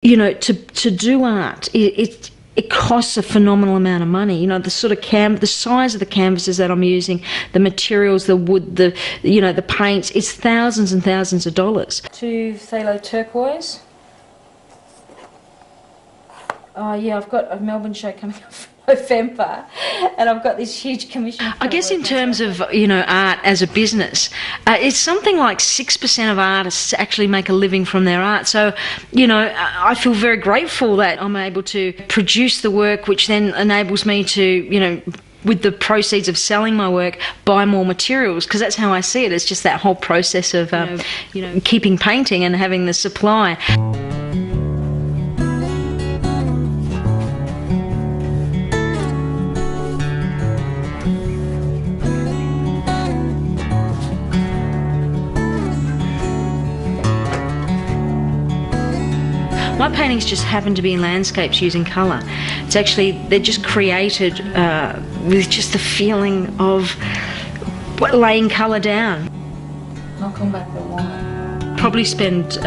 You know, to do art, it costs a phenomenal amount of money. You know, the sort of the size of the canvases that I'm using, the materials, the wood, the paints, it's thousands and thousands of dollars. To phthalo turquoise. Oh yeah, I've got a Melbourne show coming up for November, and I've got this huge commission. I guess in terms of, you know, art as a business, it's something like 6% of artists actually make a living from their art. So, you know, I feel very grateful that I'm able to produce the work, which then enables me to, you know, with the proceeds of selling my work, buy more materials, because that's how I see it. It's just that whole process of, you know, keeping painting and having the supply. My paintings just happen to be in landscapes using colour. It's actually, they're just created with just the feeling of laying colour down. I'll come back for a while. Probably spend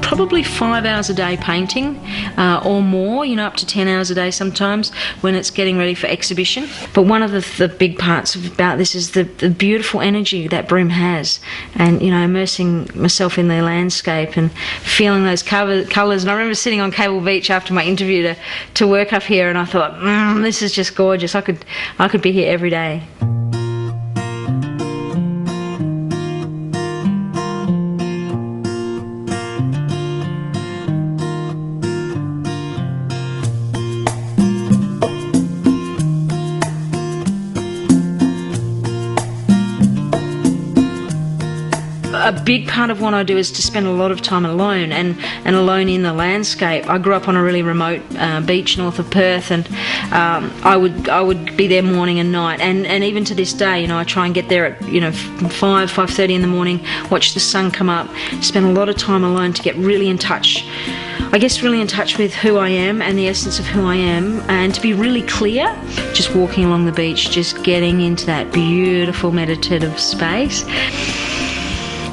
probably 5 hours a day painting or more, you know, up to 10 hours a day sometimes when it's getting ready for exhibition. But one of the big parts about this is the beautiful energy that Broome has, and, you know, immersing myself in their landscape and feeling those colours. And I remember sitting on Cable Beach after my interview to work up here, and I thought, this is just gorgeous. I could be here every day. A big part of what I do is to spend a lot of time alone and alone in the landscape. I grew up on a really remote beach north of Perth, and I would be there morning and night, and even to this day, you know, I try and get there at, you know, 5:30 in the morning, watch the sun come up, spend a lot of time alone to get really in touch. I guess really in touch with who I am and the essence of who I am, and to be really clear, just walking along the beach, just getting into that beautiful meditative space.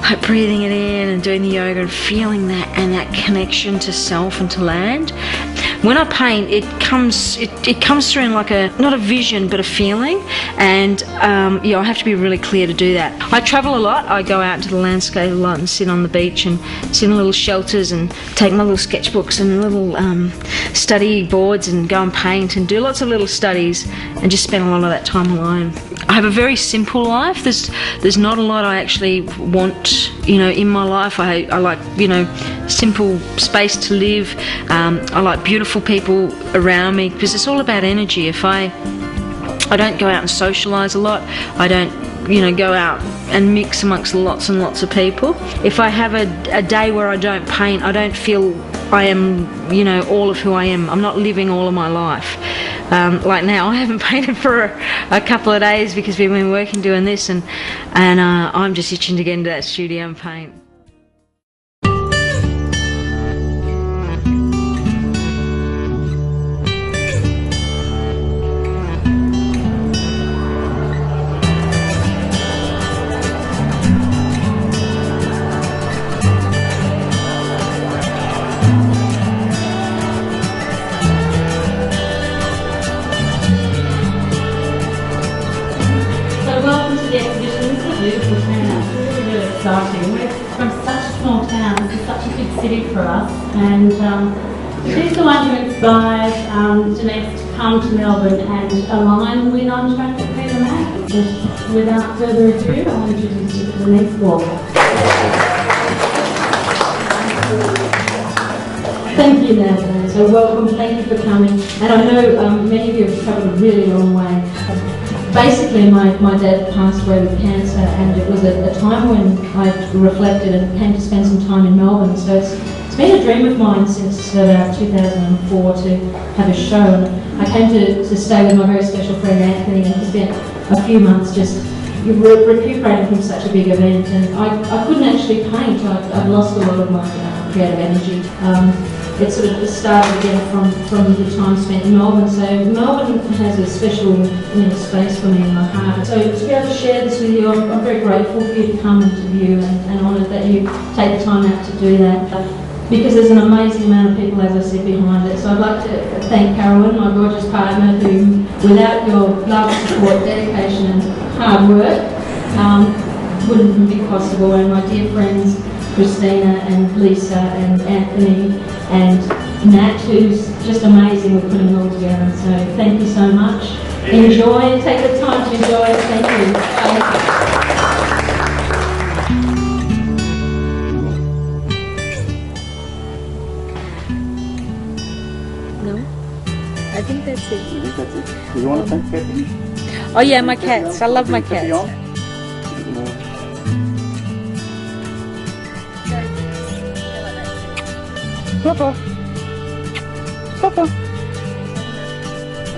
Like breathing it in and doing the yoga and feeling that, and that connection to self and to land. When I paint, it comes through in like not a vision but a feeling, and yeah, I have to be really clear to do that. I travel a lot. I go out into the landscape a lot and sit on the beach and sit in little shelters and take my little sketchbooks and little study boards and go and paint and do lots of little studies and just spend a lot of that time alone. I have a very simple life. There's not a lot I actually want, you know, in my life. I like, you know, simple space to live. I like beautiful people around me, because it's all about energy. If I don't go out and socialise a lot, I don't, you know, go out and mix amongst lots and lots of people. If I have a day where I don't paint, I don't feel I am, you know, all of who I am. I'm not living all of my life. Like now, I haven't painted for a couple of days because we've been working doing this, and I'm just itching to get into that studio and paint. Exciting. We're from such a small town. This is such a big city for us, and she's the one who inspired Denise to come to Melbourne and align with Unattracted Peter Mac. Just without further ado, I'll introduce you to Denise Walker. Thank you, Natalie. So welcome. Thank you for coming. And I know many of you have travelled a really long way. Basically, my dad passed away with cancer, and it was a time when I reflected and came to spend some time in Melbourne. So it's been a dream of mine since about 2004 to have a show. And I came to stay with my very special friend Anthony, and he spent a few months just recuperating from such a big event. And I couldn't actually paint. I'd lost a lot of my creative energy. It sort of started again from the time spent in Melbourne. So Melbourne has a special, you know, space for me in my heart. So to be able to share this with you, I'm very grateful for you to come and to view, and honoured that you take the time out to do that. because there's an amazing amount of people, as I said, behind it. So I'd like to thank Carolyn, my gorgeous partner, who, without your love, support, dedication and hard work, wouldn't even be possible. And my dear friends, Christina and Lisa and Anthony and Nat, who's just amazing with putting it all together. So thank you so much. Enjoy, take the time to enjoy it. Thank you. Bye. I think that's it. You think that's it? Do you want to thank Kathy? Oh yeah, my cats. I love my cats. Papa. Papa.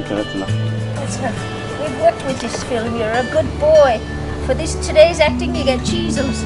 Okay, that's enough. That's enough. We've worked with this film. You're a good boy. For this today's acting, you get cheezels.